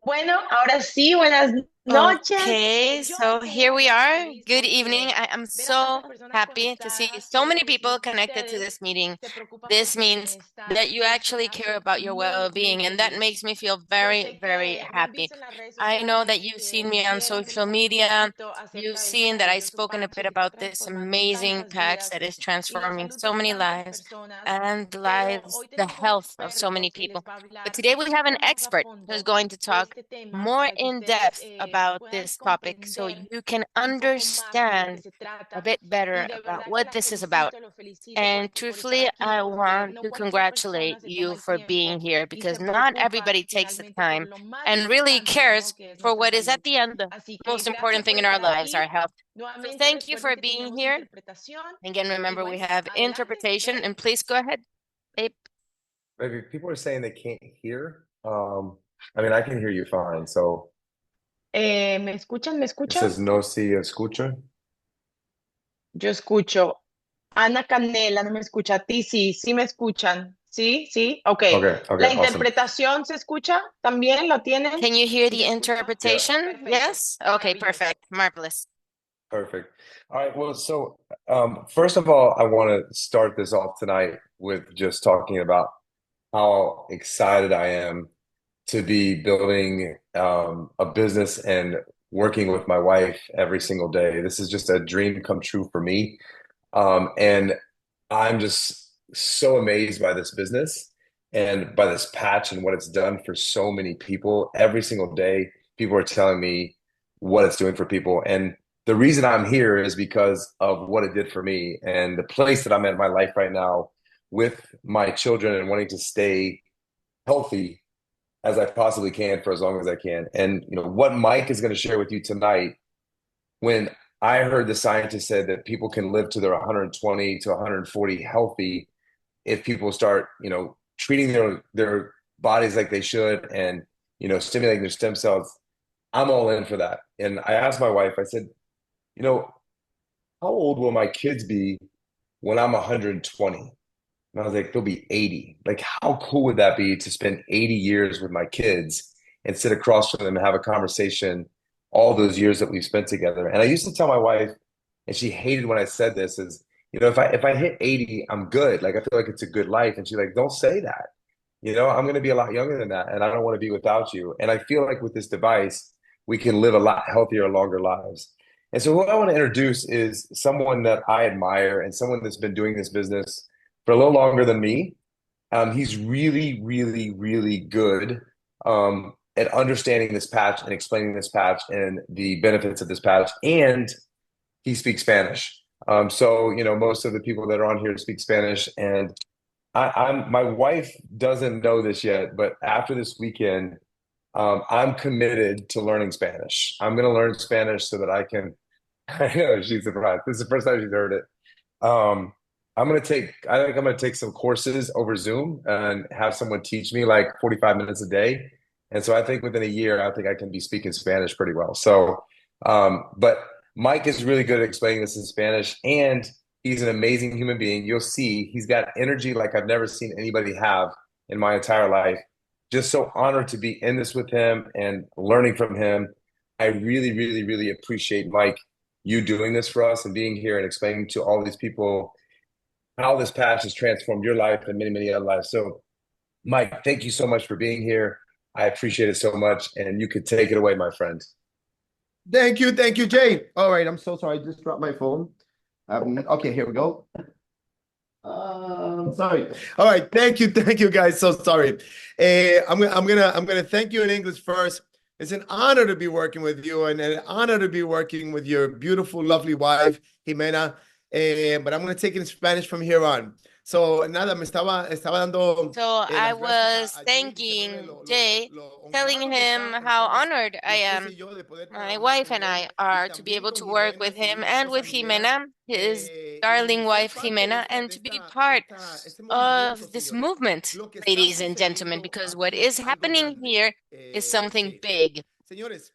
Bueno, ahora sí, buenas noches. Okay, Yo so estoy here we muy are. feliz Good porque evening. I'm ver a so tantas personas happy to see conectadas, so quiere many decir que people connected to ustedes this meeting. se preocupan por This su means that bienestar you y eso me actually care hace about your muy, muy well-being, and that feliz. makes me feel Yo very, sé very que me han happy. visto en las redes I know that sociales, you've que seen me on vieron mi social mensaje media. cortito You've acerca de este seen that I've maravilloso spoken a patch bit que está about this transformando amazing tantas patch vidas that is y la transforming salud so de many tantas lives personas, and pero lives, hoy the tenemos un health of so many experto que people. les va a But hablar today un we have poquito an más a expert who's fondo going to de talk este tema more para que in ustedes depth about puedan this topic so comprender you can un poco más de lo que understand se a trata bit y better de about verdad que what la this is about. felicito, lo felicito And por estar truthfully, aquí I porque want no to cualquier persona congratulate se toma you el for being tiempo here y because se not preocupa everybody takes the finalmente por time lo más and really importante, ¿no? cares Que es for nuestra what is salud. at the end the Así que most important gracias thing por in estar our lives, our aquí. health. So Nuevamente thank you recuerden for que being tenemos here. interpretación Again, y remember we bueno, have adelante, interpretation, babe. and please go ahead, babe. Maybe people are saying they can't hear. I mean, I can hear you fine. So ¿Me escuchan? ¿Me it escuchan? says no see escucha. Yo escucho. Ana Canela no me escucha. A ti sí, sí me escuchan. Sí, sí. Ok. Okay, okay, ¿La awesome. interpretación se escucha? ¿También la tienen? Can you hear ¿Sí the se escucha? Yeah, interpretation? Perfecto. Yes? Okay, Maravilloso. perfect. Marvelous. perfect. All right. Well, so first of all, I want to start this off tonight with just talking about how excited I am to be building a business and working with my wife every single day. This is just a dream come true for me. And I'm just so amazed by this business and by this patch and what it's done for so many people. Every single day, people are telling me what it's doing for people. And the reason I'm here is because of what it did for me and the place that I'm at in my life right now with my children and wanting to stay healthy as I possibly can for as long as I can. And what Mike is going to share with you tonight, when I heard the scientist said that people can live to their 120 to 140 healthy if people start, treating their bodies like they should and, stimulating their stem cells. I'm all in for that. And I asked my wife, I said, you know, how old will my kids be when I'm 120? And I was like, they'll be 80. Like, how cool would that be to spend 80 years with my kids and sit across from them and have a conversation all those years that we've spent together? And I used to tell my wife, and she hated when I said this, is, if I hit 80, I'm good. Like, I feel like it's a good life. And she's like, don't say that. I'm going to be a lot younger than that, and I don't want to be without you. And I feel like with this device, we can live a lot healthier, longer lives. And so, what I want to introduce is someone that I admire and someone that's been doing this business for a little longer than me. He's really, really, really good at understanding this patch and explaining this patch and the benefits of this patch. And he speaks Spanish. So, most of the people that are on here speak Spanish. And my wife doesn't know this yet, but after this weekend, I'm committed to learning Spanish. I'm going to learn Spanish so that I can. I know she's surprised. This is the first time she's heard it. Um, I think I'm gonna take some courses over Zoom and have someone teach me like 45 minutes a day. And so I think within a year, I think I can be speaking Spanish pretty well. So, but Mike is really good at explaining this in Spanish, and he's an amazing human being. You'll see he's got energy like I've never seen anybody have in my entire life. Just so honored to be in this with him and learning from him. I really, really, really appreciate Mike, you doing this for us and being here and explaining to all these people how this patch has transformed your life and many, many other lives. So, Mike, thank you so much for being here. I appreciate it so much. And you could take it away, my friend. Thank you, Jay. All right, I'm so sorry. I just dropped my phone. Okay, here we go. Sorry. All right, thank you, guys. So sorry. I'm gonna thank you in English first. It's an honor to be working with you, and an honor to be working with your beautiful, lovely wife, Jimena. But I'm gonna take it in Spanish from here on. So nada, estaba dando So I las gracias was a Jay, diciéndole thanking Jay, lo telling honrado que him está con how nosotros honored mi I esposa am, y yo de poder my trabajar wife con and él I y are to be también able con to work Jimena, with su him linda and esposa with Jimena, Jimena, his y darling ser wife parte Jimena, and to be part este movimiento, of this señores. movement, Lo que está ladies and gentlemen, sucediendo because what aquí es is algo happening grande. here is something Sí, big. señores,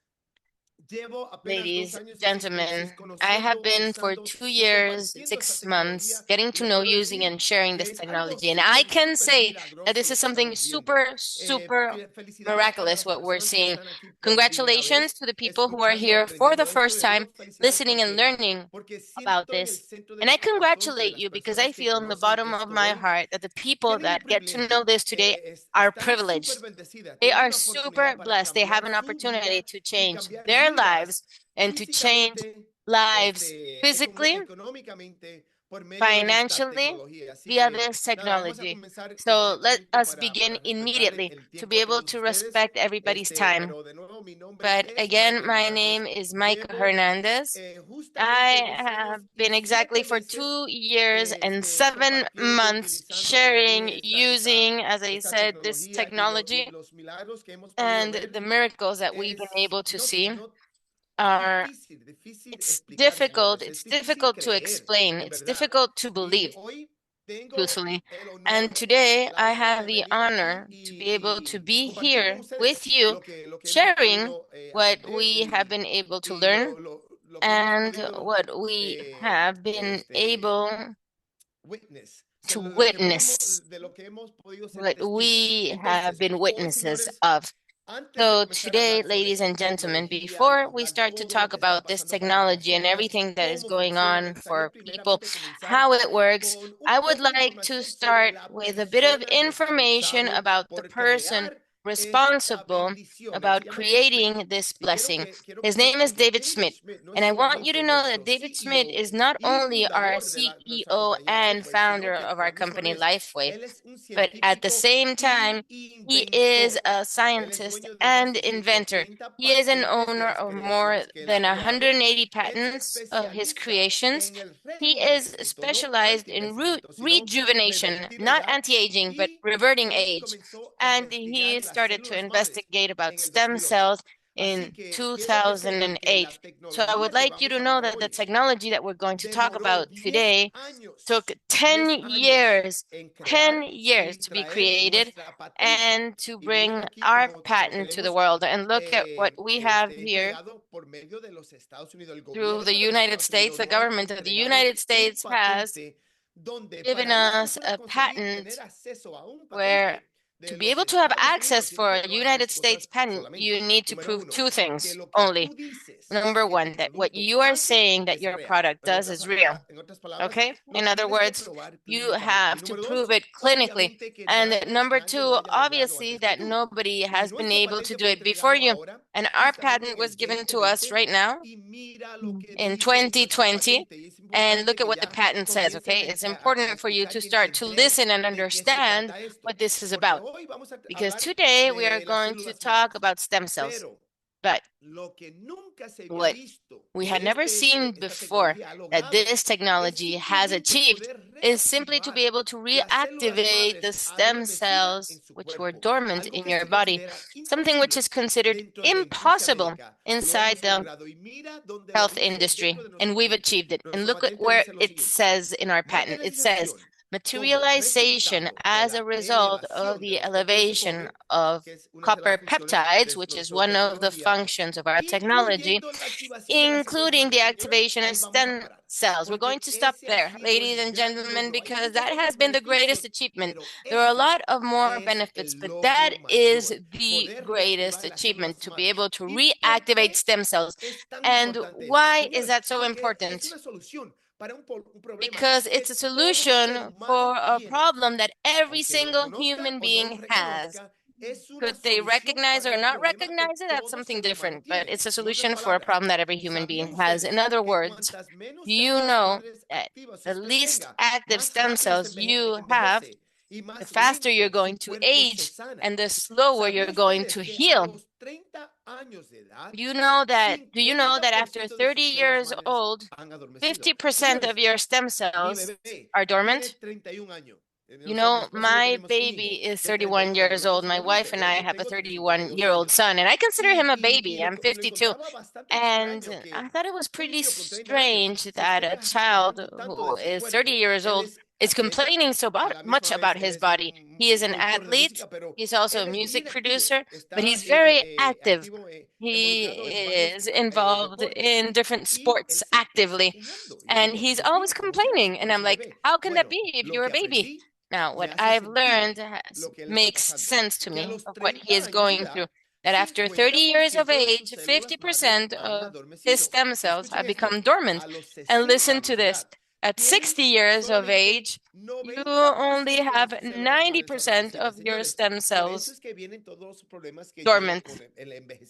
Ladies, gentlemen, I have been for 2 years, 6 months getting to know, using, and sharing this technology. And I can say that this is something super, super miraculous what we're seeing. Congratulations to the people who are here for the first time, listening and learning about this. And I congratulate you because I feel in the bottom of my heart that the people that get to know this today are privileged. They are super blessed. They have an opportunity to change their lives and to change lives physically, financially, via this technology. So let us begin immediately to be able to respect everybody's time. But again, my name is Mike Hernandez. I have been exactly for 2 years and 7 months sharing, using, as I said, this technology. And the miracles that we've been able to see are, it's difficult. It's difficult to explain. It's difficult to believe, truthfully. And today I have the honor to be able to be here with you, sharing what we have been able to learn and what we have been able to witness, what we have been witnesses of. So today, ladies and gentlemen, before we start to talk about this technology and everything that is going on for people, how it works, I would like to start with a bit of information about the person responsible about creating this blessing. His name is David Schmidt. And I want you to know that David Schmidt is not only our CEO and founder of our company, Lifeway, but at the same time, he is a scientist and inventor. He is an owner of more than 180 patents of his creations. He is specialized in rejuvenation, not anti-aging, but reverting age. And he started to investigate about stem cells in 2008. So I would like you to know that the technology that we're going to talk about today took 10 years, 10 years to be created and to bring our patent to the world. And look at what we have here through the United States. The government of the United States has given us a patent where to be able to have access for a United States patent, you need to prove two things only. Number one, that what you are saying that your product does is real. Okay? In other words, you have to prove it clinically. And number two, obviously, that nobody has been able to do it before you. And our patent was given to us right now in 2020. And look at what the patent says, okay? It's important for you to start to listen and understand what this is about. Because today we are going to talk about stem cells. But what we had never seen before that this technology has achieved is simply to be able to reactivate the stem cells which were dormant in your body, something which is considered impossible inside the health industry, and we've achieved it. And look at where it says in our patent. It says materialization as a result of the elevation of copper peptides, which is one of the functions of our technology, including the activation of stem cells. We're going to stop there, ladies and gentlemen, because that has been the greatest achievement. There are a lot of more benefits, but that is the greatest achievement, to be able to reactivate stem cells. And why is that so important? Because it's a solution for a problem that every single human being has. Could they recognize or not recognize it? That's something different, but it's a solution for a problem that every human being has. In other words, you know that the least active stem cells you have, the faster you're going to age and the slower you're going to heal. Do you know that after 30 years old, 50% of your stem cells are dormant? You know, my baby is 31 years old. My wife and I have a 31-year-old son, and I consider him a baby. I'm 52. And I thought it was pretty strange that a child who is 30 years old is complaining so much about his body. He is an athlete. He's also a music producer, but he's very active. He is involved in different sports actively, and he's always complaining. And I'm like, how can that be if you're a baby? Now, what I've learned makes sense to me of what he is going through. That after 30 years of age, 50% of his stem cells have become dormant. And listen to this. At 60 years of age, you only have 90% of your stem cells dormant.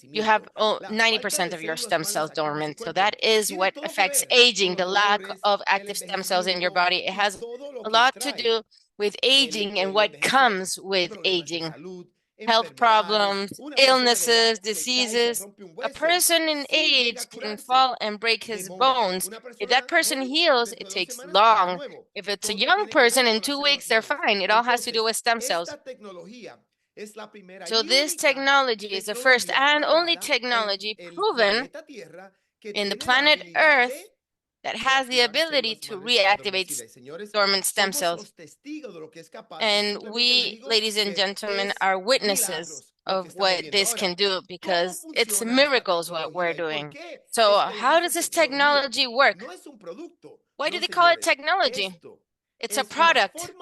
You have 90% of your stem cells dormant. So that is what affects aging, the lack of active stem cells in your body. It has a lot to do with aging and what comes with aging. Health problems, illnesses, diseases. A person in age can fall and break his bones. If that person heals, it takes long. If it's a young person, in 2 weeks, they're fine. It all has to do with stem cells. So this technology is the first and only technology proven in the planet Earth that has the ability to reactivate dormant stem cells. And we, ladies and gentlemen, are witnesses of what this can do because it's miracles what we're doing. So how does this technology work? Why do they call it technology? It's a product.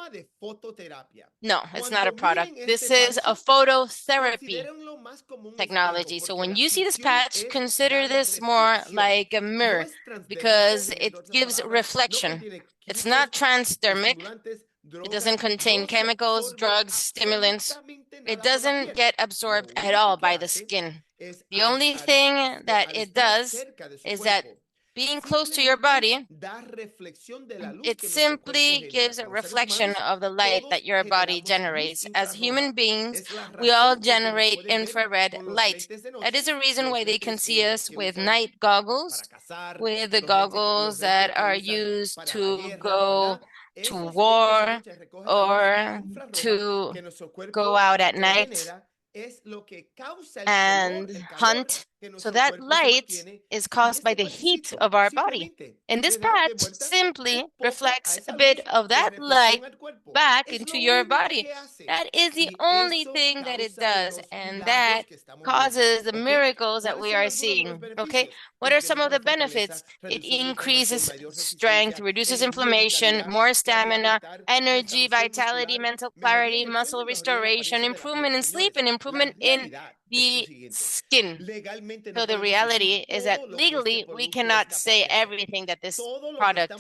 No, it's not a product. This is a phototherapy technology. So when you see this patch, consider this more like a mirror because it gives reflection. It's not transdermic. It doesn't contain chemicals, drugs, stimulants. It doesn't get absorbed at all by the skin. The only thing that it does is that being close to your body, it simply gives a reflection of the light that your body generates. As human beings, we all generate infrared light. That is the reason why they can see us with night goggles, with the goggles that are used to go to war or to go out at night and hunt. So that light is caused by the heat of our body. And this patch simply reflects a bit of that light back into your body. That is the only thing that it does, and that causes the miracles that we are seeing. Okay, what are some of the benefits? It increases strength, reduces inflammation, more stamina, energy, vitality, mental clarity, muscle restoration, improvement in sleep, and improvement in the skin. So the reality is that legally, we cannot say everything that this product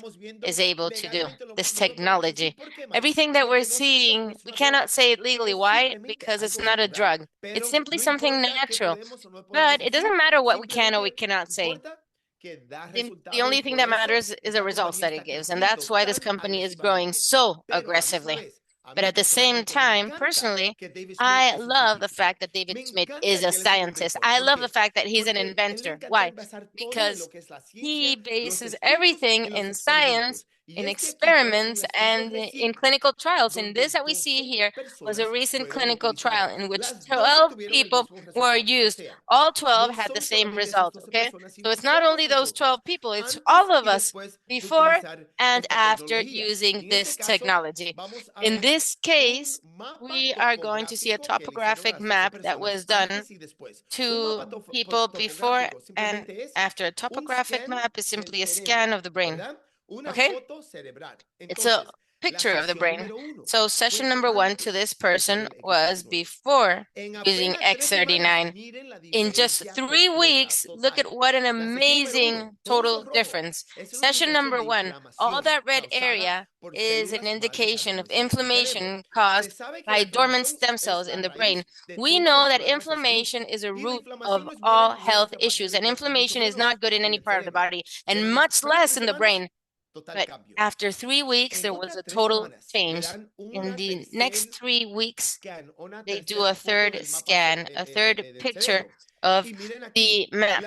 is able to do, this technology. Everything that we're seeing, we cannot say it legally. Why? Because it's not a drug. It's simply something natural. But it doesn't matter what we can or we cannot say. The only thing that matters is the results that it gives. And that's why this company is growing so aggressively. But at the same time, personally, I love the fact that David Schmidt is a scientist. I love the fact that he's an inventor. Why? Because he bases everything in science, in experiments, and in clinical trials. And this that we see here was a recent clinical trial in which 12 people were used. All 12 had the same result, okay? So it's not only those 12 people, it's all of us before and after using this technology. In this case, we are going to see a topographic map that was done to people before and after. A topographic map is simply a scan of the brain, okay? It's a picture of the brain. So session number 1 to this person was before using X39. In just 3 weeks, look at what an amazing total difference. Session number 1, all that red area is an indication of inflammation caused by dormant stem cells in the brain. We know that inflammation is a root of all health issues, and inflammation is not good in any part of the body, and much less in the brain. But after 3 weeks, there was a total change. In the next 3 weeks, they do a third scan, a third picture of the map.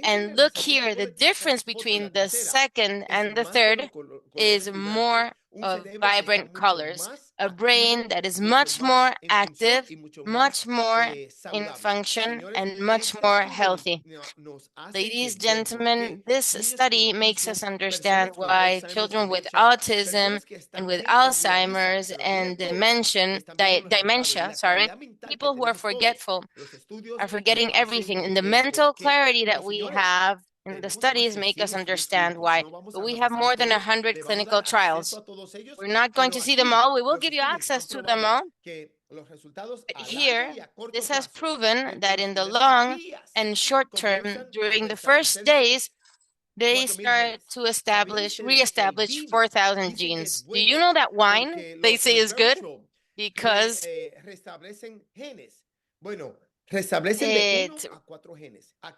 And look here, the difference between the second and the third is more of vibrant colors, a brain that is much more active, much more in function, and much more healthy. Ladies, gentlemen, this study makes us understand why children with autism and with Alzheimer's and dementia, people who are forgetful, are forgetting everything. And the mental clarity that we have in the studies make us understand why. But we have more than 100 clinical trials. We're not going to see them all. We will give you access to them all. But here, this has proven that in the long and short term, during the first days, they start to reestablish 4,000 genes. Do you know that wine they say is good? Because it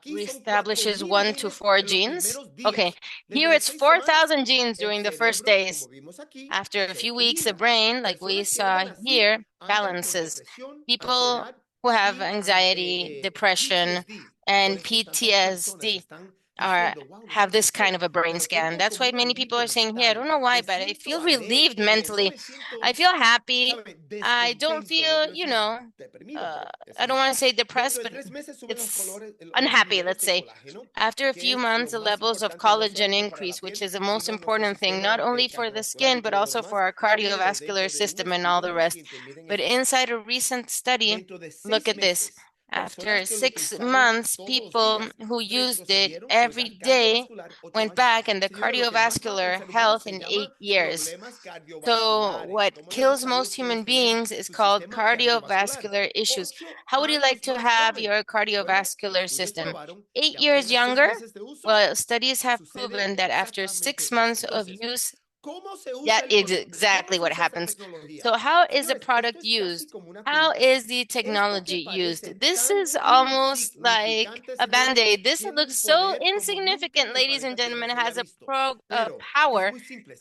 reestablishes 1 to 4 genes. Okay, here it's 4,000 genes during the first days. After a few weeks, the brain, like we saw here, balances. People who have anxiety, depression, and PTSD have this kind of a brain scan. That's why many people are saying, "Hey, I don't know why, but I feel relieved mentally. I feel happy. I don't feel, I don't want to say depressed, but it's unhappy, let's say." After a few months, the levels of collagen increase, which is the most important thing, not only for the skin, but also for our cardiovascular system and all the rest. But inside a recent study, look at this. After 6 months, people who used it every day went back in the cardiovascular health in 8 years. So what kills most human beings is called cardiovascular issues. How would you like to have your cardiovascular system? 8 years younger? Well, studies have proven that after 6 months of use, that is exactly what happens. So how is the product used? How is the technology used? This is almost like a Band-Aid. This looks so insignificant, ladies and gentlemen. It has a power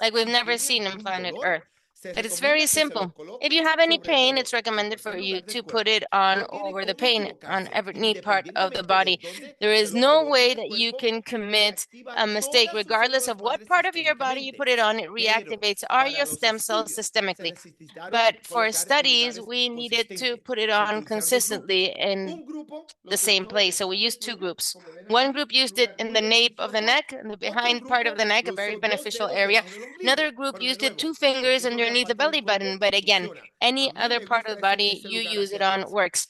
like we've never seen on planet Earth. But it's very simple. If you have any pain, it's recommended for you to put it on over the pain on every part of the body. There is no way that you can commit a mistake, regardless of what part of your body you put it on, it reactivates all your stem cells systemically. But for studies, we needed to put it on consistently in the same place. So we used 2 groups. One group used it in the nape of the neck, in the behind part of the neck, a very beneficial area. Another group used it 2 fingers underneath the belly button. But again, any other part of the body you use it on works.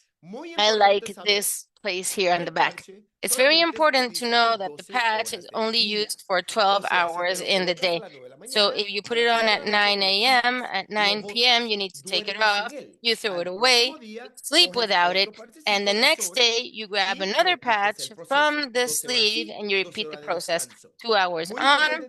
I like this place here on the back. It's very important to know that the patch is only used for 12 hours in the day. So if you put it on at 9 a.m., at 9 p.m., you need to take it off, you throw it away, you sleep without it, and the next day you grab another patch from the sleeve and you repeat the process. 2 hours on,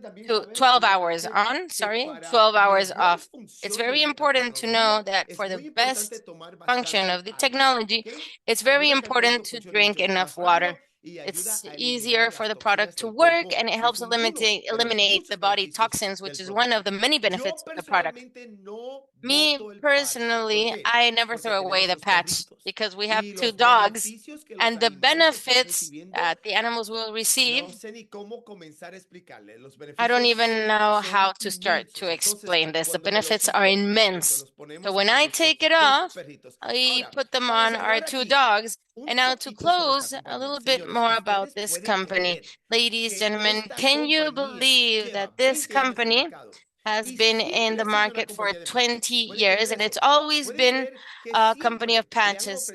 12 hours on, 12 hours off. It's very important to know that for the best function of the technology, it's very important to drink enough water. It's easier for the product to work and it helps eliminate the body toxins, which is one of the many benefits of the product. Me personally, I never throw away the patch because we have 2 dogs and the benefits that the animals will receive, I don't even know how to start to explain this. The benefits are immense. So when I take it off, I put them on our 2 dogs. And now to close, a little bit more about this company. Ladies, gentlemen, can you believe that this company has been in the market for 20 years and it's always been a company of patches?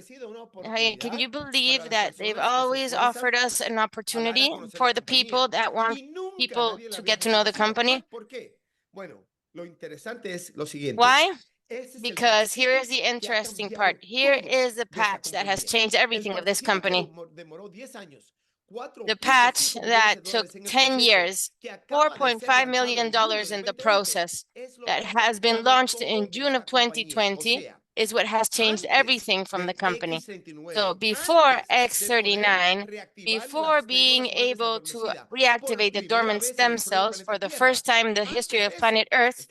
Can you believe that they've always offered us an opportunity for the people that want people to get to know the company? Why? Because here is the interesting part. Here is the patch that has changed everything of this company. The patch that took 10 years, $4.5 million in the process, that has been launched in June of 2020, is what has changed everything from the company. So before X39, before being able to reactivate the dormant stem cells for the first time in the history of planet Earth,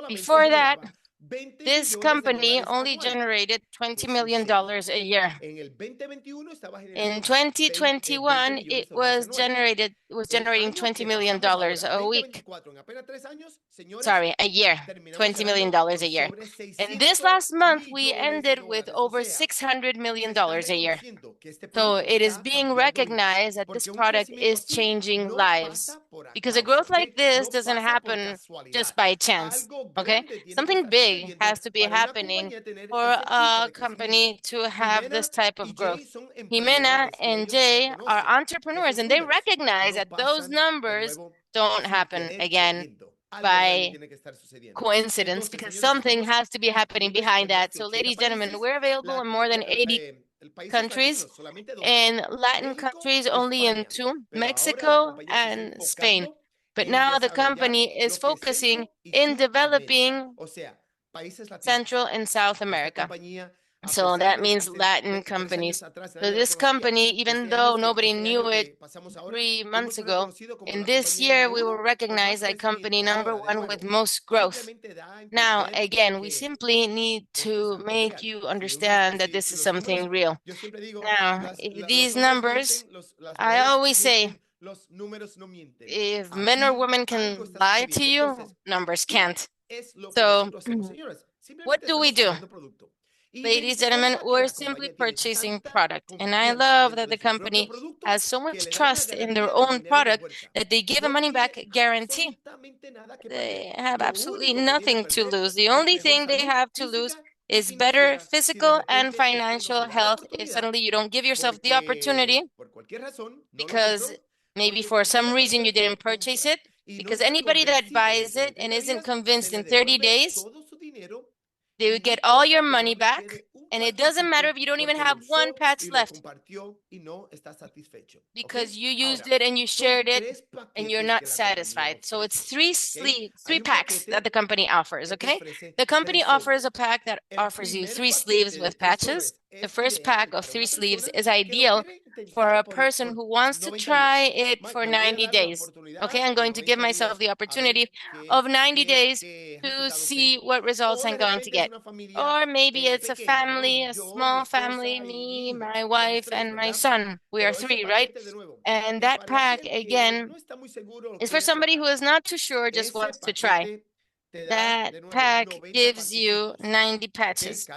before that, This company only generated $20 million a year. In 2021, it was generating $20 million a week. Sorry, a year, $20 million a year. And this last month, we ended with over $600 million a year. So it is being recognized that this product is changing lives, because a growth like this doesn't happen just by chance, okay? Something big has to be happening for a company to have this type of growth. Jimena and Jay are entrepreneurs, and they recognize that those numbers don't happen again by coincidence, because something has to be happening behind that. So, ladies and gentlemen, we're available in more than 80 countries, in Latin countries only in two, Mexico and Spain. But now the company is focusing in developing Central and South America. So that means Latin companies. So this company, even though nobody knew it 3 months ago, in this year we will recognize that company #1 with most growth. Now, again, we simply need to make you understand that this is something real. Now, these numbers, I always say, if men or women can lie to you, numbers can't. So, what do we do? Ladies and gentlemen, we're simply purchasing product. And I love that the company has so much trust in their own product that they give a money back guarantee. They have absolutely nothing to lose. The only thing they have to lose is better physical and financial health if suddenly you don't give yourself the opportunity because maybe for some reason you didn't purchase it. Because anybody that buys it and isn't convinced in 30 days, they would get all your money back, and it doesn't matter if you don't even have one patch left, because you used it and you shared it and you're not satisfied. So it's three packs that the company offers, okay? The company offers a pack that offers you 3 sleeves with patches. The first pack of 3 sleeves is ideal for a person who wants to try it for 90 days. Okay, I'm going to give myself the opportunity of 90 days to see what results I'm going to get. Or maybe it's a family, a small family, me, my wife, and my son. We are 3, right? And that pack, again, is for somebody who is not too sure, just wants to try. That pack gives you 90 patches,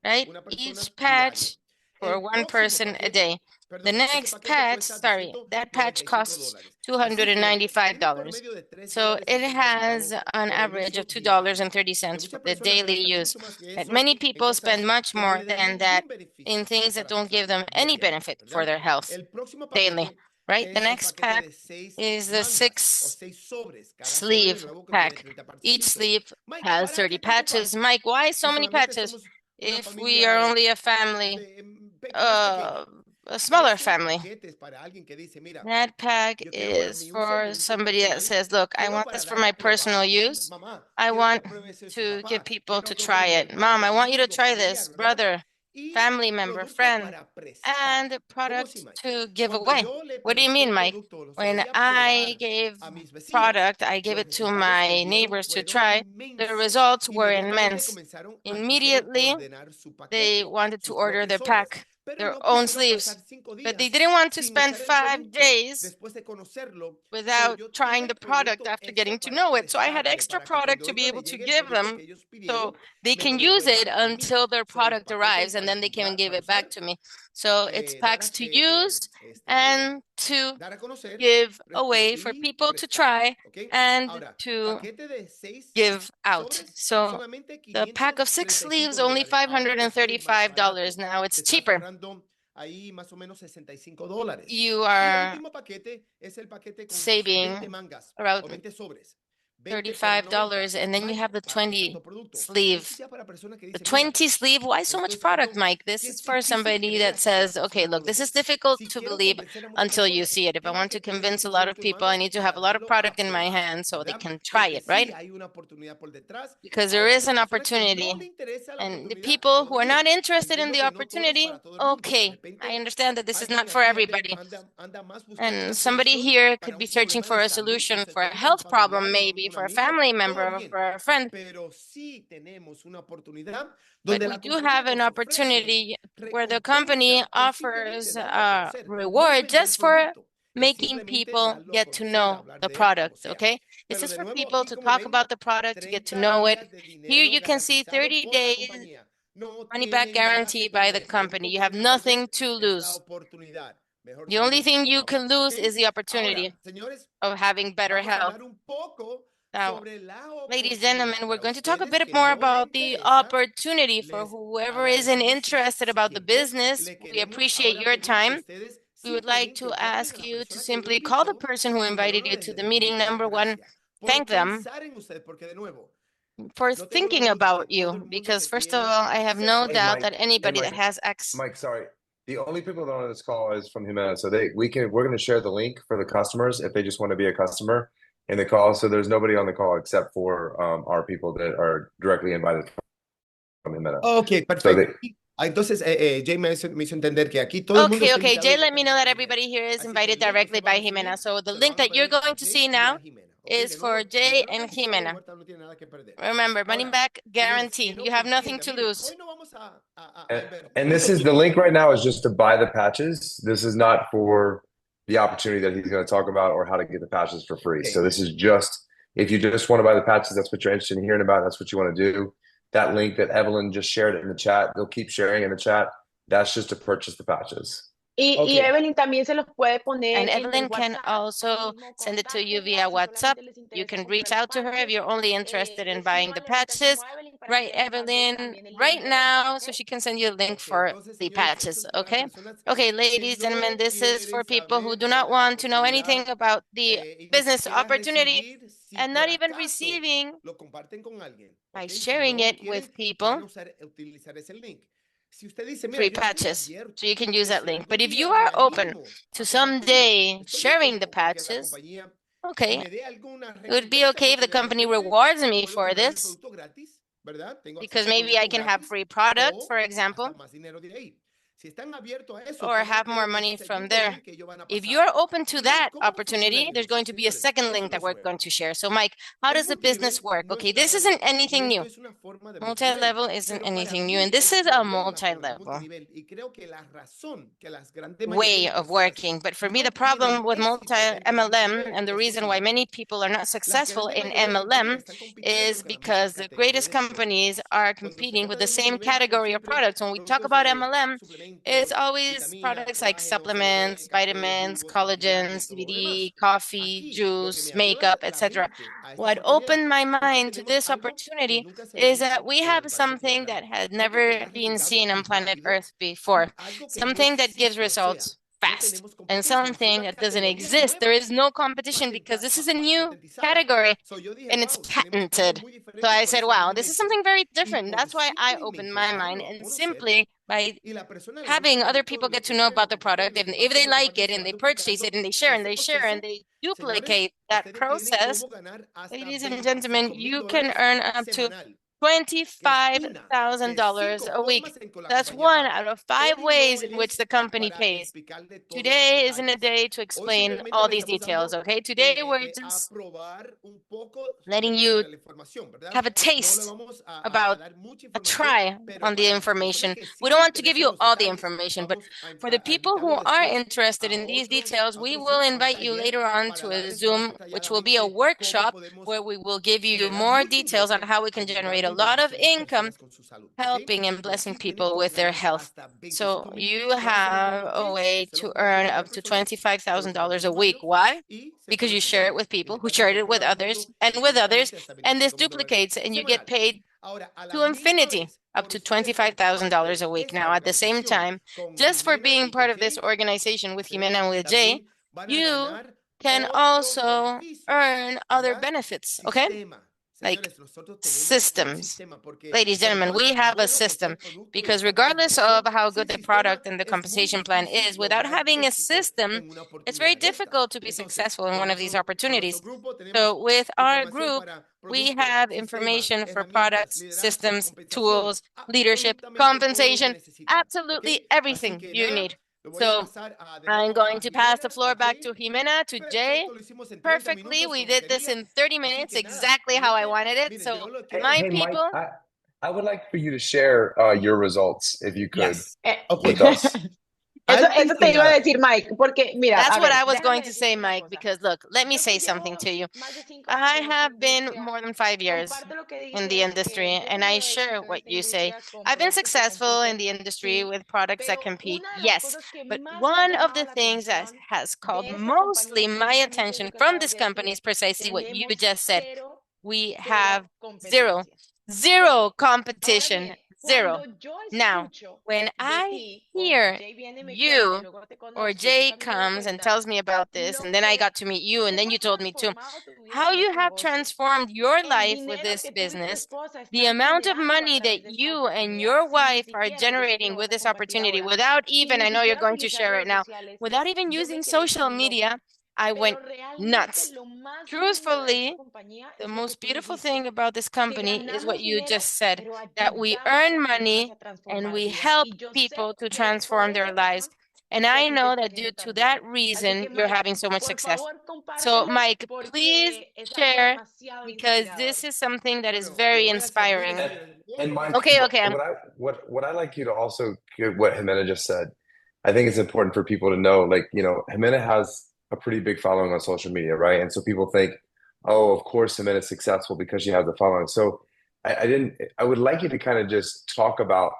right? Each patch for one person a day. The next patch, that patch costs $295. So it has an average of $2.30 for the daily use. But many people spend much more than that in things that don't give them any benefit for their health daily, right? The next pack is the 6-sleeve pack. Each sleeve has 30 patches. Mike, why so many patches if we are only a family, a smaller family? That pack is for somebody that says, look, I want this for my personal use. I want to give people to try it. Mom, I want you to try this. Brother, family member, friend, and product to give away. What do you mean, Mike? When I gave product, I gave it to my neighbors to try. The results were immense. Immediately, they wanted to order their pack, their own sleeves, but they didn't want to spend 5 days without trying the product after getting to know it. So I had extra product to be able to give them so they can use it until their product arrives, and then they can give it back to me. So it's packs to use and to give away for people to try and to give out. So the pack of 6 sleeves, only $535. Now it's cheaper. You are saving around $35, and then you have the 20 sleeve. The 20 sleeve, why so much product, Mike? This is for somebody that says, okay, look, this is difficult to believe until you see it. If I want to convince a lot of people, I need to have a lot of product in my hand so they can try it, right? Because there is an opportunity, and the people who are not interested in the opportunity, okay, I understand that this is not for everybody. And somebody here could be searching for a solution for a health problem, maybe for a family member, or for a friend. But we do have an opportunity where the company offers a reward just for making people get to know the product, okay? This is for people to talk about the product, to get to know it. Here you can see 30 days money back guarantee by the company. You have nothing to lose. The only thing you can lose is the opportunity of having better health. Now, ladies and gentlemen, we're going to talk a bit more about the opportunity for whoever isn't interested about the business. We appreciate your time. We would like to ask you to simply call the person who invited you to the meeting. Number one, thank them for thinking about you, because first of all, I have no doubt that anybody that has access. Mike, sorry. The only people that are on this call is from Jimena, so we're going to share the link for the customers if they just want to be a customer in the call. So there's nobody on the call except for our people that are directly invited from Jimena. Okay, perfecto. Entonces, Jay me hizo entender que aquí todo el mundo está Okay, invitado Jay let me know that everybody here is invited directly by Jimena. So the link that you're going to see now is for Jay and Jimena. Remember, money back guarantee. You have nothing to lose. And this is the link right now is just to buy the patches. This is not for the opportunity that he's going to talk about or how to get the patches for free. So this is just, if you just want to buy the patches, that's what you're interested in hearing about, that's what you want to do. That link that Evelyn just shared in the chat, they'll keep sharing in the chat. That's just to purchase the patches. Y Evelyn también se los puede poner. And Evelyn can also send it to you via WhatsApp. You can reach out to her if you're only interested in buying the patches. Right, Evelyn, right now, so she can send you a link for the patches, okay? Okay, ladies and gentlemen, this is for people who do not want to know anything about the business opportunity and not even receiving by sharing it with people. Free patches, so you can use that link. But if you are open to someday sharing the patches, okay, it would be okay if the company rewards me for this, because maybe I can have free product, for example, or have more money from there. If you're open to that opportunity, there's going to be a second link that we're going to share. So Mike, how does the business work? Okay, this isn't anything new. Multi-level isn't anything new, and this is a multi-level way of working. But for me, the problem with multi-MLM and the reason why many people are not successful in MLM is because the greatest companies are competing with the same category of products. When we talk about MLM, it's always products like supplements, vitamins, collagens, CBD, coffee, juice, makeup, etc. What opened my mind to this opportunity is that we have something that had never been seen on planet Earth before, something that gives results fast, and something that doesn't exist. There is no competition because this is a new category and it's patented. So I said, wow, this is something very different. That's why I opened my mind, and simply by having other people get to know about the product, if they like it and they purchase it and they share and they duplicate that process, ladies and gentlemen, you can earn up to $25,000 a week. That's 1 out of 5 ways in which the company pays. Today isn't a day to explain all these details, okay? Today we're just letting you have a taste about a try on the information. We don't want to give you all the information, but for the people who are interested in these details, we will invite you later on to a Zoom, which will be a workshop where we will give you more details on how we can generate a lot of income helping and blessing people with their health. So you have a way to earn up to $25,000 a week. Why? Because you share it with people who share it with others, and this duplicates and you get paid to infinity, up to $25,000 a week. Now, at the same time, just for being part of this organization with Jimena and with Jay, you can also earn other benefits, okay? Like systems. Ladies and gentlemen, we have a system, because regardless of how good the product and the compensation plan is, without having a system, it's very difficult to be successful in one of these opportunities. So with our group, we have information for products, systems, tools, leadership, compensation, absolutely everything you need. So I'm going to pass the floor back to Jimena, to Jay. Perfectly, we did this in 30 minutes, exactly how I wanted it. So my Hey, Mike, people, I would like for you to share your results if you could Yes. Eh, Okay. with us. Eso, I eso think te iba a decir, Mike, porque mira, that's a what ver, I was going déjame to say, decirte una Mike, cosa. because look, let me Yo que say something llevo to you. más de 5 I años en esta have been industria, more than 5 years comparto lo que in the dices, industry, yo he and I tenido share éxito en what esta you say. industria con I've been productos que successful in compiten, the industry sí, with products that pero compete, una de las yes. cosas que But más me ha one of llamado the la things that atención has called de esta mostly compañía, my precisamente attention eso que from acabas this de company decir, is precisely what you tenemos just said. cero, We have cero zero, competencia. zero Cero. Ahora competition, bien, zero. cuando yo Now, escucho when de I ti, o hear Jay viene y me cuenta, y you luego te or conozco y tú Jay también me lo comes and cuentas, tells me about this, lo and then I que, got to meet you, and then cómo you ha told me too, transformado tu vida how con you este have negocio, transformed your el life with dinero this que tú y tu business, esposa the están amount of generando a money that través de esta you and oportunidad, your sin ni wife are siquiera, yo sé que lo generating vas with a this compartir opportunity ahora, without sin even, ni I know you're siquiera going to utilizar share it redes now, sociales, without even yo me using quedé social como loca. media, I went Pero realmente nuts. lo más lindo de esta Truthfully, compañía the es lo que most tú beautiful dijiste, thing about this que company is what ganamos you dinero, just said, pero that we ayudamos a earn las personas money a and transformar we vidas. help Y yo sé people to que por transform their esa lives. razón And es que I a ti te know está that due yendo to tan that bien. Así reason, que you're Mike, having so much por success. favor, So, compártelo Mike, please porque es algo share demasiado because inspirador. this is something that is Bueno, lo very voy a hacer. Miren, inspiring. señores, And Mike, Okay, okay. what I like you to also what Jimena just said, I think it's important for people to know, like, Jimena has a pretty big following on social media, right? And so people think, oh, of course Jimena's successful because she has a following. So I would like you to kind of just talk about,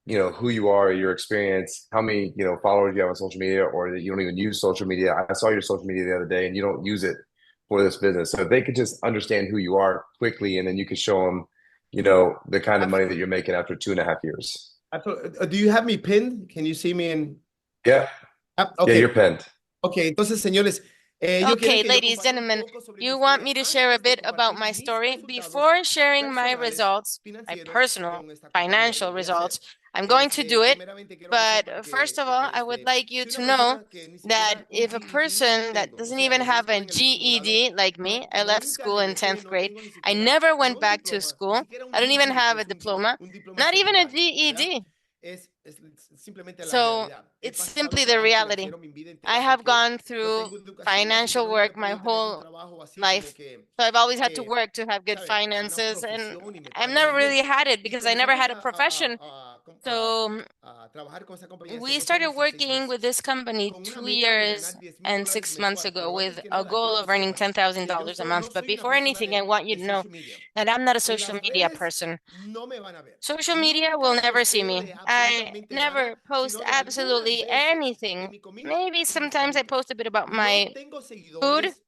who you are, your experience, how many, followers you have on social media, or that you don't even use social media. I saw your social media the other day and you don't use it for this business. So if they could just understand who you are quickly, and then you could show them, the kind of money that you're making after 2.5 years. Do you have me pinned? Can you see me in? Yeah. Yeah, Okay. you're pinned. Okay, entonces, señores, ellos quieren Okay, que yo ladies, comparte un gentlemen, poco sobre mi you want historia me to share a antes de bit about compartir my mis story? resultados Before sharing my personales, results, my financieros personal con esta compañía. Lo financial voy a hacer. results, I'm going to do it. Primeramente quiero que But sepan first of all, I would like you soy una to know persona que ni that siquiera un if a GED person that tengo. O doesn't sea, even los dos have a estamos en el mismo grado. GED like No, me, I no left nunca school in regresé, 10th no grade. tengo ni I siquiera, never no went un back to diploma, ni school. siquiera un I don't even degree, que have a es diploma, un diploma not even a secundario, ¿verdad? GED. Es simplemente la So realidad. He it's pasado simply the trabajo reality. financiero mi vida I entera have porque gone no through tengo educación, así que financial nunca he work my podido tener un whole trabajo así como life. So I've always had to que work to have good ¿sabe? Una finances, and profesión y me I've pague muy never bien. really had it Y because I never comenzamos had a profession. So a trabajar con esa compañía hace we 2 started años y seis working with meses this company con una two meta de years ganar 10,000 and dólares 6 months mensual. ago Pero antes with que a nada, goal quiero que of earning sepan que $10,000 a no month. But soy una before persona anything, I want you de to know social media. that I'm not a En social las media redes person. no me van a ver. Social media Nunca will never see posteo me. de I absolutamente nada, never post sino de algunas absolutely veces de anything. mi comida Maybe y mis sometimes I perritos. post a bit about No my tengo food, seguidores.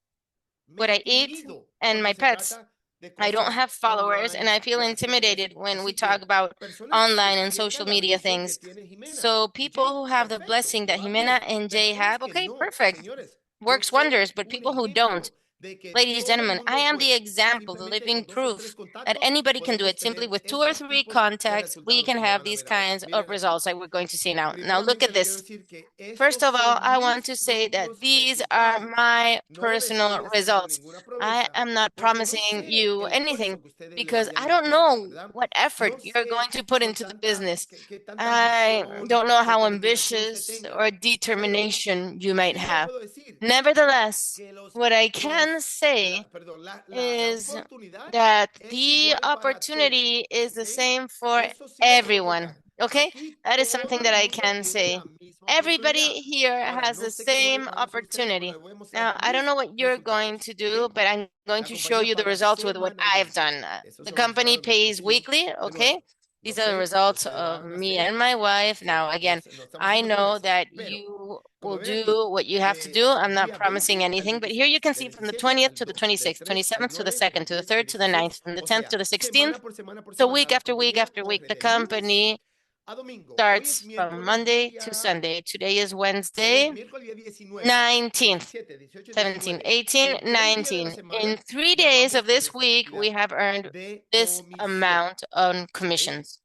Me what I eat, intimido and cuando my se pets. trata de I don't cosas have followers, and online, I feel las redes. intimidated when we Así talk que about personas que online and social sientan la media bendición que things. tiene Jimena So y people Jay, who have the perfecto, blessing lo that van Jimena bien. and Jay Personas have, que okay, no, perfect. señores, yo Works soy wonders, but un people who don't. ejemplo de que Ladies, todo el gentlemen, I mundo am the puede. example, the Simplemente living con 2 o 3 proof that contactos anybody can do podemos it. Simply tener with 2 or 3 estos tipos de contacts, we resultados can que have van a these ver ahora. kinds of Miren aquí. results that we're going to see now. Now, look Primeramente at le quiero this. decir que First estos of all, son I want mis to say that propios these are resultados. my No le estoy personal haciendo results. ninguna I promesa am not porque no promising sé you el anything esfuerzo que ustedes le because vayan I a don't poner, know ¿verdad? what effort No you're going sé to put con into the business. qué tanta I ambición, don't know qué how tanta imaginación usted ambitious or tenga, pero determination you might sí le have. puedo decir Nevertheless, que what I can say la is oportunidad that es the igual para todos, opportunity is ¿ok? the same for Eso sí le puedo everyone. tocar. Okay? Aquí That is todo something el that I mundo can tiene say. la misma Everybody oportunidad. here Ahora, has no the sé qué same van a hacer ustedes, pero opportunity. les voy a mostrar Now, I don't mis know what you're going resultados, to ¿ok? do, but I'm going La to show compañía you the paga results with what I've semanalmente. done. Eso The se va company mostrado en mi pays posición. weekly, De okay? nuevo, no These are the sé lo que results ustedes of van a me hacer. and my wife. Now, again, No estamos I haciendo know promesas, that pero you como will ven aquí, do what you have to de do. I'm not día promising 20 al anything, but here you 26, can del see from the 27 20th al to the 2, del 26th, 3 al 27th to the 9, del 2nd, to the 23 al 3rd to the 26. 9th, from the O 10th sea, to the 16th. semana por So semana, week la after week compañía after week, corre the de lunes company a domingo. Hoy es starts from miércoles Monday to día, Sunday. Today is hoy es Wednesday, miércoles día 19, 19th. 17, 18, 17, 19. 18, En 3 días de la 19. In semana 3 ya days vamos of por this esta week, we cantidad have earned de this comisión. amount on ¿Ok? commissions.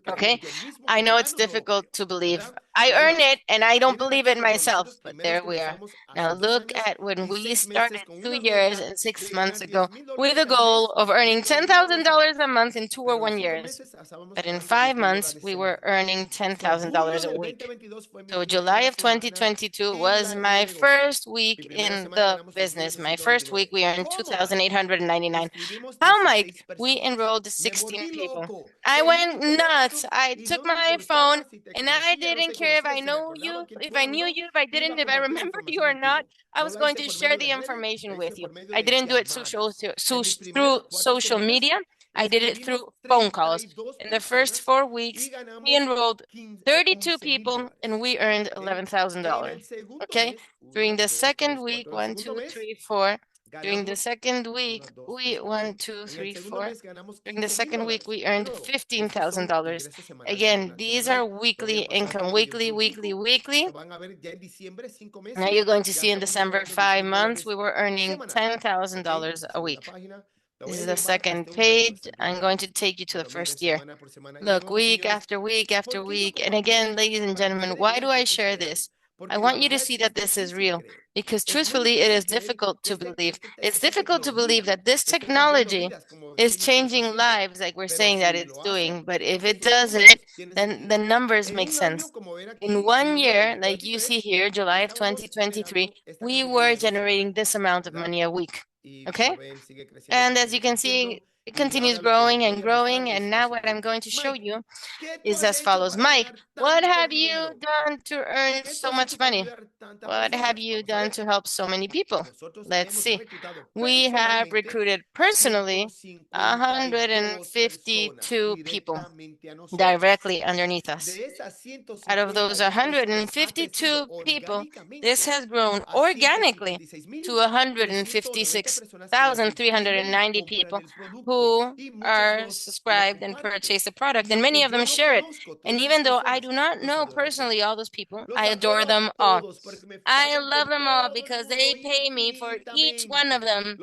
Okay, I know it's difficult to believe. I earn it and I don't believe it myself, but there we are. Now look at when we started 2 years and 6 months ago with a goal of earning $10,000 a month in 2 or 1 years. But in 5 months, we were earning $10,000 a week. So July of 2022 was my first week in the business. My first week, we earned 2,899. How, Mike? We enrolled 16 people. I went nuts. I took my phone and I didn't care if I know you, if I knew you, if I didn't, if I remember you or not. I was going to share the information with you. I didn't do it through social media. I did it through phone calls. In the first 4 weeks, we enrolled 32 people and we earned $11,000. Okay. During the second week, one, two, three, four. During the second week, we 1, 2, 3, 4. During the second week, we earned $15,000. Again, these are weekly income, weekly, weekly, weekly. Now you're going to see in December, 5 months, we were earning $10,000 a week. This is the second page. I'm going to take you to the first year. Look, week after week after week. And again, ladies and gentlemen, why do I share this? I want you to see that this is real because truthfully, it is difficult to believe. It's difficult to believe that this technology is changing lives like we're saying that it's doing. But if it doesn't, then the numbers make sense. In 1 year, like you see here, July of 2023, we were generating this amount of money a week. Okay? And as you can see, it continues growing and growing. And now what I'm going to show you is as follows. Mike, what have you done to earn so much money? What have you done to help so many people? Let's see. We have recruited personally 152 people directly underneath us. Out of those 152 people, this has grown organically to 156,390 people who are subscribed and purchase the product, and many of them share it. And even though I do not know personally all those people, I adore them all. I love them all because they pay me for each one of them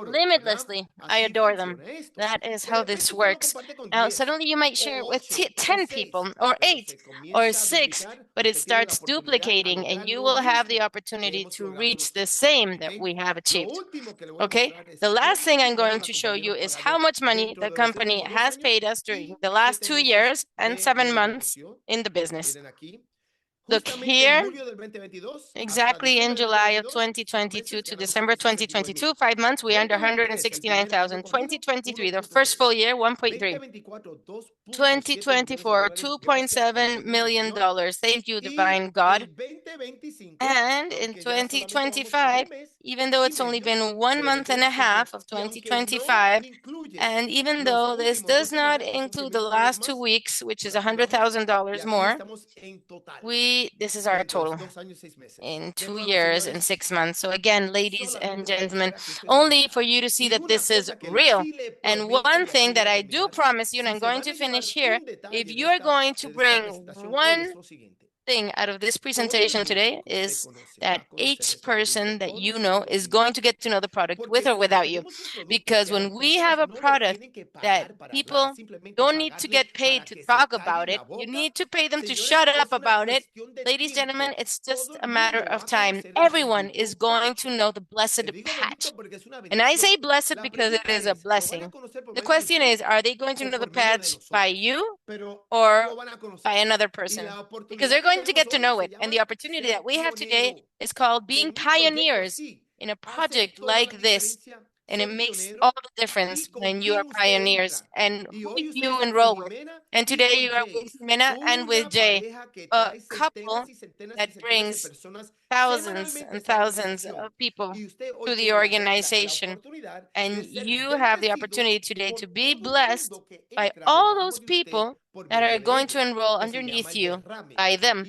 limitlessly. I adore them. That is how this works. Now, suddenly you might share it with 10 people or 8 or 6, but it starts duplicating and you will have the opportunity to reach the same that we have achieved. Okay, the last thing I'm going to show you is how much money the company has paid us during the last 2 years and 7 months in the business. Look here, exactly in July of 2022 to December 2022, 5 months, we earned 169,000. 2023, the first full year, 1.3. 2024, $2.7 million. Thank you, divine God. And in 2025, even though it's only been 1 month and a half of 2025, and even though this does not include the last 2 weeks, which is $100,000 more, this is our total in 2 years and 6 months. So again, ladies and gentlemen, only for you to see that this is real. And one thing that I do promise you, and I'm going to finish here, if you're going to bring one thing out of this presentation today is that each person that you know is going to get to know the product with or without you. Because when we have a product that people don't need to get paid to talk about it, you need to pay them to shut up about it. Ladies and gentlemen, it's just a matter of time. Everyone is going to know the blessed patch. And I say blessed because it is a blessing. The question is, are they going to know the patch by you or by another person? Because they're going to get to know it. And the opportunity that we have today is called being pioneers in a project like this. And it makes all the difference when you are pioneers and who you enroll with. And today you are with Mena and with Jay, a couple that brings thousands and thousands of people to the organization. And you have the opportunity today to be blessed by all those people that are going to enroll underneath you by them.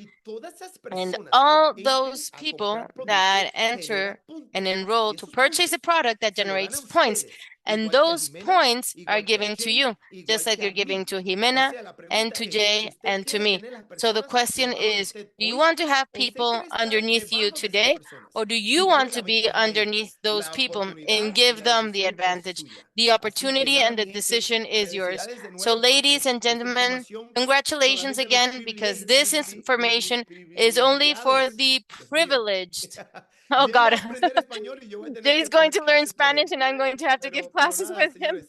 And all those people that enter and enroll to purchase a product that generates points. And those points are given to you, just like they're giving to Jimena and to Jay and to me. So the question is, do you want to have people underneath you today, or do you want to be underneath those people and give them the advantage? The opportunity and the decision is yours. So ladies and gentlemen, congratulations again, because this information is only for the privileged. Oh God, Jay's going to learn Spanish and I'm going to have to give classes with him.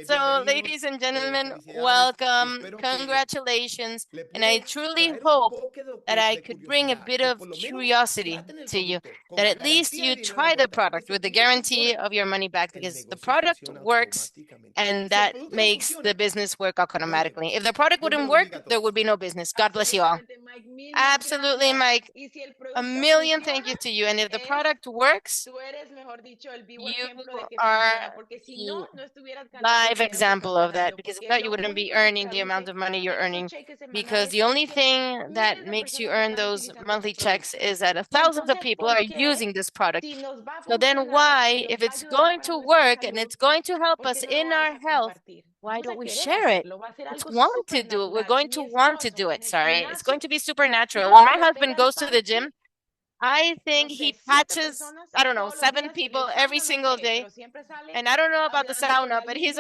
So, ladies and gentlemen, welcome, congratulations, and I truly hope that I could bring a bit of curiosity to you, that at least you try the product with the guarantee of your money back, because the product works and that makes the business work automatically. If the product wouldn't work, there would be no business. God bless you all. Absolutely, Mike. A million thank you to you. And if the product works, you are the live example of that, because if not, you wouldn't be earning the amount of money you're earning. Because the only thing that makes you earn those monthly checks is that thousands of people are using this product. So then why, if it's going to work and it's going to help us in our health, why don't we share it? Let's want to do it. We're going to want to do it. Sorry. It's going to be supernatural. When my husband goes to the gym, I think he patches, I don't know, 7 people every single day. And I don't know about the sauna, but he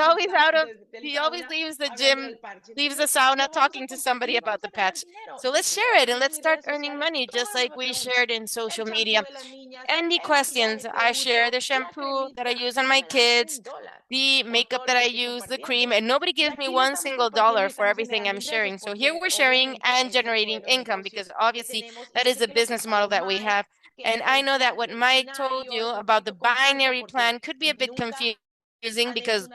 always leaves the gym, leaves the sauna talking to somebody about the patch. So let's share it and let's start earning money, just like we shared in social media. Any questions? I share the shampoo that I use on my kids, the makeup that I use, the cream, and nobody gives me one single dollar for everything I'm sharing. So here we're sharing and generating income, because obviously that is the business model that we have. And I know that what Mike told you about the binary plan could be a bit confusing, because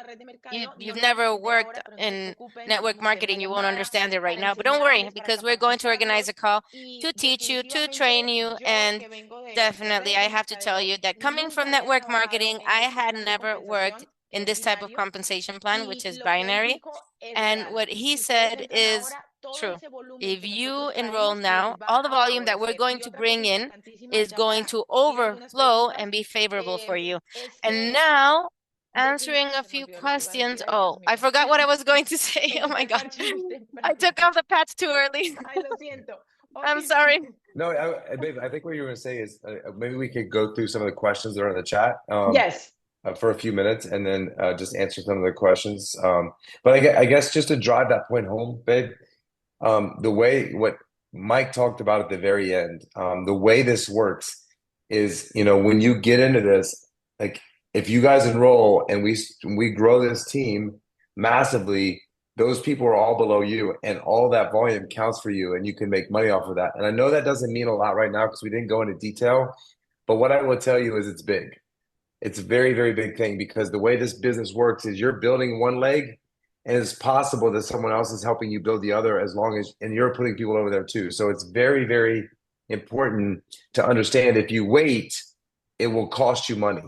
you've never worked in network marketing. You won't understand it right now, but don't worry, because we're going to organize a call to teach you, to train you. And definitely, I have to tell you that coming from network marketing, I had never worked in this type of compensation plan, which is binary. And what he said is true. If you enroll now, all the volume that we're going to bring in is going to overflow and be favorable for you. And now, answering a few questions. Oh, I forgot what I was going to say. Oh my God. I took off the patch too early. I'm sorry. No, babe, I think what you were going to say is maybe we could go through some of the questions that are in the chat. Yes. For a few minutes, and then just answer some of the questions. But I guess just to drive that point home, babe, the way what Mike talked about at the very end, the way this works is, when you get into this, like if you guys enroll and we grow this team massively, those people are all below you, and all that volume counts for you, and you can make money off of that. And I know that doesn't mean a lot right now because we didn't go into detail, but what I will tell you is it's big. It's a very, very big thing, because the way this business works is you're building one leg, and it's possible that someone else is helping you build the other, and you're putting people over there too. So it's very, very important to understand, if you wait, it will cost you money.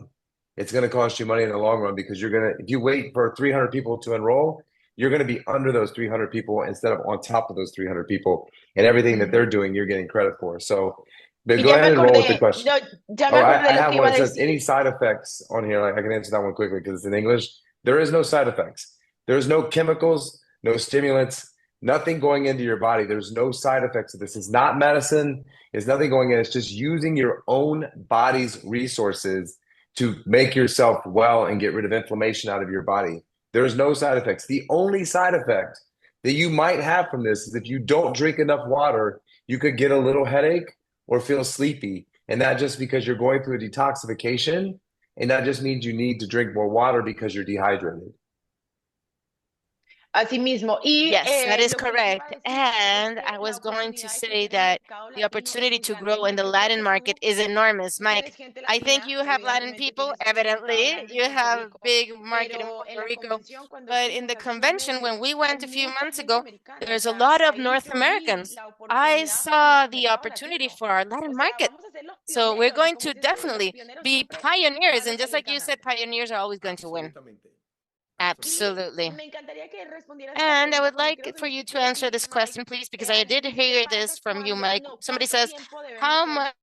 It's going to cost you money in the long run, because if you wait for 300 people to enroll, you're going to be under those 300 people instead of on top of those 300 people, and everything that they're doing, you're getting credit for. So, but go ahead and roll with the question. Ya me acordé I lo have que one iba a that says decir. any side effects on here. Like I can answer that one quickly because it's in English. There is no side effects. There's no chemicals, no stimulants, nothing going into your body. There's no side effects of this. It's not medicine. It's nothing going in. It's just using your own body's resources to make yourself well and get rid of inflammation out of your body. There's no side effects. The only side effect that you might have from this is if you don't drink enough water, you could get a little headache or feel sleepy. And that just because you're going through a detoxification, and that just means you need to drink more water because you're dehydrated. Así mismo. Yes, that is correct. And I was going to say that the opportunity to grow in the Latin market is enormous. Mike, I think you have Latin people, evidently. You have big market in Puerto Rico. But in the convention, when we went a few months ago, there's a lot of North Americans. I saw the opportunity for our Latin market. So we're going to definitely be pioneers. And just like you said, pioneers are always going to win. Absolutely. And I would like for you to answer this question, please, because I did hear this from you, Mike. Somebody says, how much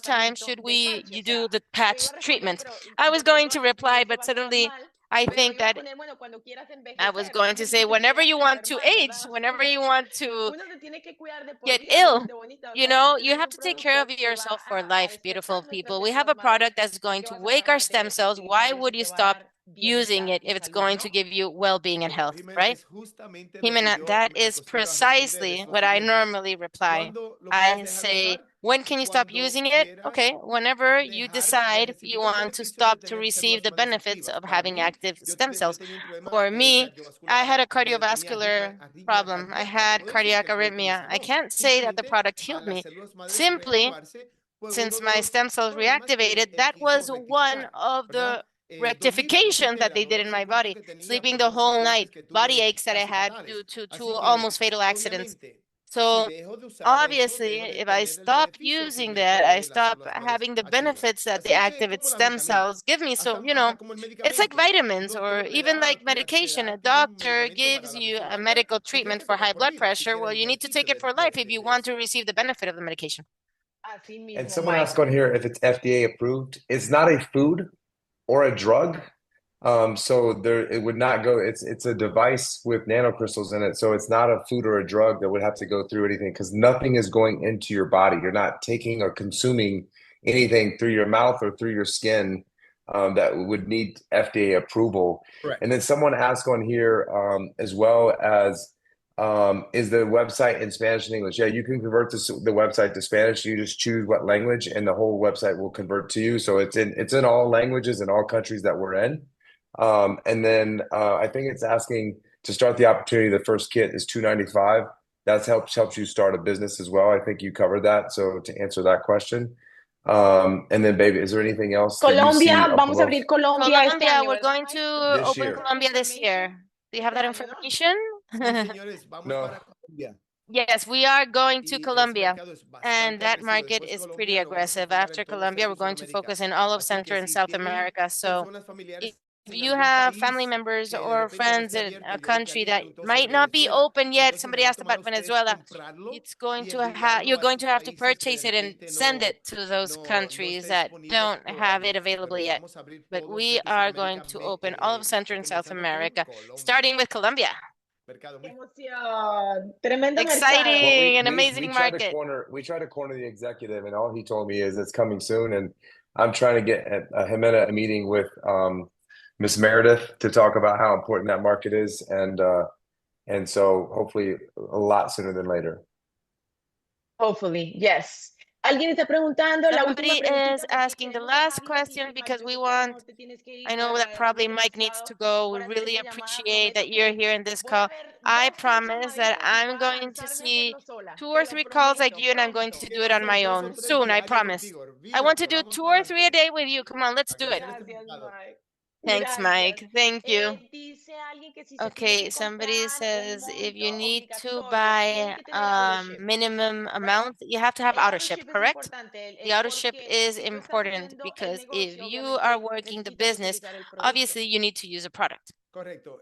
time should you do the patch treatment? I was going to reply, but suddenly I Pero think iba a that poner, bueno, cuando quieras I was envejecer, going cuando to say, te whenever quieras you want to enfermar, age, ¿verdad? whenever you want to Uno se tiene que cuidar de por get vida, ill, gente bonita. O you sea, si know, you tenemos have un to take care of producto que va yourself for a life, beautiful despertar nuestras people. We have células a madres, product that's going ¿qué to vas a wake our tratar stem de cells. Why utilizar would si you te va a stop dar using bienestar it y if it's salud, going to ¿no? give you well-being and Bueno, health, Jimena, right? es justamente lo que Jimena, yo that me is acostumbro a responder, precisely es lo what I siguiente. normally reply. ¿Cuándo lo puedes I dejar de say, usar? when can you stop Cuando using it? quieras Okay, whenever you dejar de decide recibir you los want to beneficios de stop to tener receive células the madres benefits activas. of Para having mí, active yo, stem yo cells. tenía un problema For me, I cardiovascular had a donde tenía cardiovascular arritmia problem. I cardíaca. Te had puedo decir que cardiac el producto me arrhythmia. I salvó. can't say that the Simplemente product a healed las me. células madres Simply, reactivarse fue uno since de my los stem cells problemas que reactivated, that quiso was one rectificar, of ¿verdad? the Dormir que no rectifications that supiera, they did no in es el my producto body. que tenía Sleeping por the unos whole night, accidentes que body tuve aches that I casi had fatales. due to two Así que, almost fatal accidents. obviamente, si So dejo de usar eso, obviously, dejo de if I tener el stop beneficio que using me that, I provee las stop células madres having the activas. benefits that the Así que, active como las stem vitaminas, cells give me. So, hasta como el it's like medicamento. Un vitamins or doctor te even da, like medication. A tiene un doctor medicamento para gives la you presión a alta, medical lo tiene treatment que for tomar high por blood vida si pressure. quiere Well, el you need to beneficio take it for life if you de want to eso. receive the benefit of the medication. Así And mismo, someone Mike. asked on here if it's FDA approved. It's not a food or a drug. So there it would not go. It's a device with nanocrystals in it. So it's not a food or a drug that would have to go through anything because nothing is going into your body. You're not taking or consuming anything through your mouth or through your skin that would need FDA approval. Correct. And then someone asked on here as well as is the website in Spanish and English? Yeah, you can convert the website to Spanish. You just choose what language, and the whole website will convert to you. So it's in all languages in all countries that we're in. And then I think it's asking to start the opportunity. The first kit is $295. That helps you start a business as well. I think you covered that. So to answer that question, and then baby, is there anything else that you see Colombia, up vamos a above abrir Colombia este Colombia, año, we're ¿verdad, going Mike? to this open year? Colombia this year. Do you have Este that año, ¿no? information? Sí, señores, vamos No. para Colombia. Yes, we are going to Y ese Colombia, mercado es and bastante that agresivo. market Después is Colombia pretty lo vamos a aggressive. enfocar en After todo Colombia, we're going to Centroamérica. focus in all of Así Central que and si South tienen America. So personas if familiares en you algún have family país members que de or repente no friends esté in abierto, a yo le country haría that preguntas might sobre not be Venezuela. open yet, Entonces le somebody va a asked tomar a about ustedes Venezuela. comprarlo It's going y to enviarlo you're a going esos to have to países que de purchase it and repente send it to those no countries esté that disponible don't have it todavía. available Pero yet. vamos a abrir But todo we are going Centroamérica, to open all of Central and South comenzando con America, starting Colombia. with Colombia. Mercado ¡Qué muy emoción! Tremendo mercado. Well, Exciting we and we we amazing tried to market. corner the executive, and all he told me is it's coming soon. And I'm trying to get him at a meeting with Miss Meredith to talk about how important that market is, and so hopefully a lot sooner than later. Hopefully, yes. Alguien está preguntando, la última Somebody preguntita, is porque asking the queremos last dejarlos question y Mike, because yo we sé que a lo want, mejor te tienes que ir, I te know that agradecemos probably Mike needs demasiado to go. We por hacer really esta llamada. appreciate that Prometo you're que here in this voy a call. ver I dos, tres promise that llamaditas y voy I'm a going to lanzarme a see hacerlo sola. 2 or 3 Te lo calls like prometo, you, and I'm going to pronto. do Quiero it on hacer my dos o own tres soon, I diarios promise. contigo. I Vino, want to do corramos 2 para or 3 a adelante day with you. Come on, let's a do it. crecer este Gracias, mercado. Mike. Thanks, Gracias. Mike. Thank you. Dice alguien que si se tiene Okay, que somebody comprar un says if you monto need to obligatorio, tiene buy que tener auto ship, minimum right? amount, you have to have El auto auto ship, ship es correct? importante, The auto ship porque is si tú estás important haciendo el because if negocio, you are obviamente working the necesitas business, utilizar el producto. obviously you need to use a product. Correcto.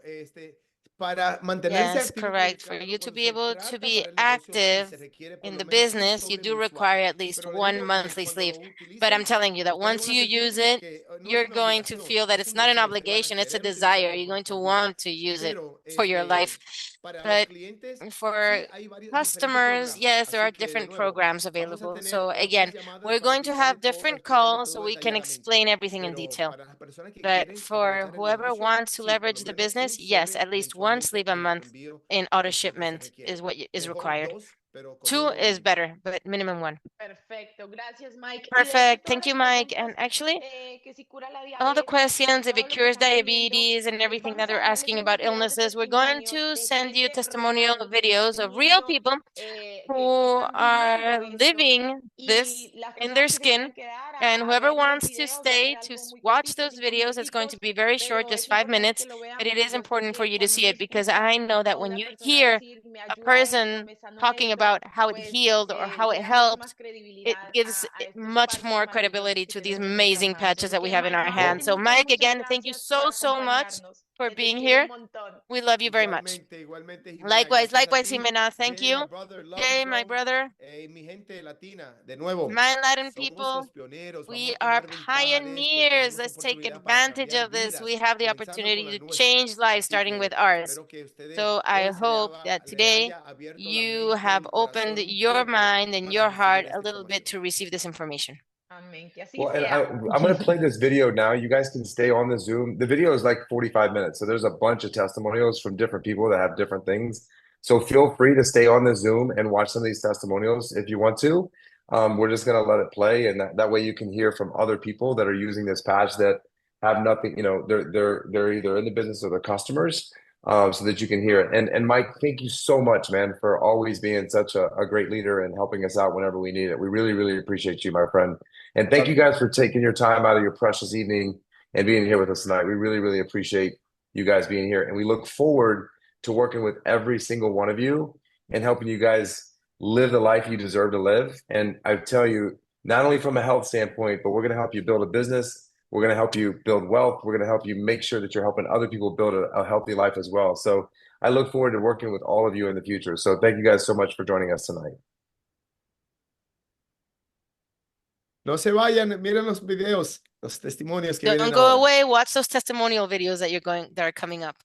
Para mantenerse Yes, activo en el correct. For mercado, you to cuando be se able to trata be para el negocio, sí active se requiere por in lo the menos un business, you sobre do mensual. require at least Pero le one digo que monthly cuando lo sleeve. But I'm utilicen, telling you that ustedes once van a you use sentir it, que no es you're una going to obligación, feel that es it's un not an deseo. Ustedes van a obligation, it's a querer desire. utilizarlo You're going to por vida. want to use it Pero for your life. para los But clientes, sí for hay varios diferentes customers, programas. yes, there Así are que, de different nuevo, programs vamos a available. tener So otras again, llamadas we're para going to have different calls so todo we can detalladamente. explain everything in Pero detail. para las personas que But quieren for aprovechar el whoever negocio, wants to sí, por lo leverage the menos un business, yes, sobre at least one mensualmente sleeve a en el month envío in auto se shipment requiere. is what is Mejor required. dos, pero con 2 uno is mínimo. better, but minimum 1. Perfecto, gracias Mike. Y de hecho Perfect. todas Thank las you, Mike. And preguntas, actually, que si cura la all the diabetes y questions, if todo it lo que cures están pidiendo, diabetes and everything that vamos a they're dejarles asking unos about videos de illnesses, we're going testimonio to de send you gente testimonial real de videos of real sufrimiento people que who están viviendo are esto living this y las in personas their que se skin. quieran quedar And a whoever ver los wants to videos, va a ser stay to algo muy watch cortito, those 5 videos, it's going to minuticos, be very short, pero just es 5 importante que minutes. lo vean But it porque is yo sé important for que you to cuando see uno it because escucha I know a that when una you persona hear decir me a ayuda esto, person me sanó talking esto, about how it pues healed or how le it da mucho más helped, it credibilidad gives a estos much parches more maravillosos credibility que to these tenemos en nuestras amazing manos. patches Así that we que have in Mike, our Well, hands. So, muchas, Mike, muchas again, thank you gracias por so, so much. acompañarnos. for que te being quiero here. un montón. We love you very much. Igualmente, igualmente, Jimena. Likewise, Gracias a likewise, ti. Jimena. Thank Jay, my you. brother, love Jay, you, my bro. brother. Mi gente latina, de nuevo, My Latin somos people, los pioneros. Vamos we a are tomar ventaja de esto. pioneers. Tenemos Let's take oportunidad para advantage cambiar of this. We vidas, have the comenzando con opportunity las to change nuestras. lives, Así starting with que ours. espero que ustedes So I hoy hope that le today haya abierto la you mente, have el opened corazón un your poco mind and para your recibir heart a esta little bit información. to receive this information. Amén, que así Well, and sea. I'm going to play this video now. You guys can stay on the Zoom. The video is like 45 minutes. So there's a bunch of testimonials from different people that have different things. So feel free to stay on the Zoom and watch some of these testimonials if you want to. We're just going to let it play. And that way you can hear from other people that are using this patch that have nothing, you know, they're either in the business or they're customers, so that you can hear it. And Mike, thank you so much, man, for always being such a great leader and helping us out whenever we need it. We really, really appreciate you, my friend. And thank you guys for taking your time out of your precious evening and being here with us tonight. We really, really appreciate you guys being here. And we look forward to working with every single one of you and helping you guys live the life you deserve to live. And I tell you, not only from a health standpoint, but we're going to help you build a business. We're going to help you build wealth. We're going to help you make sure that you're helping other people build a healthy life as well. So I look forward to working with all of you in the future. So thank you guys so much for joining us tonight. No se vayan, miren los videos, los testimonios que Don't vienen go ahora. away. Watch those testimonial videos that are coming up.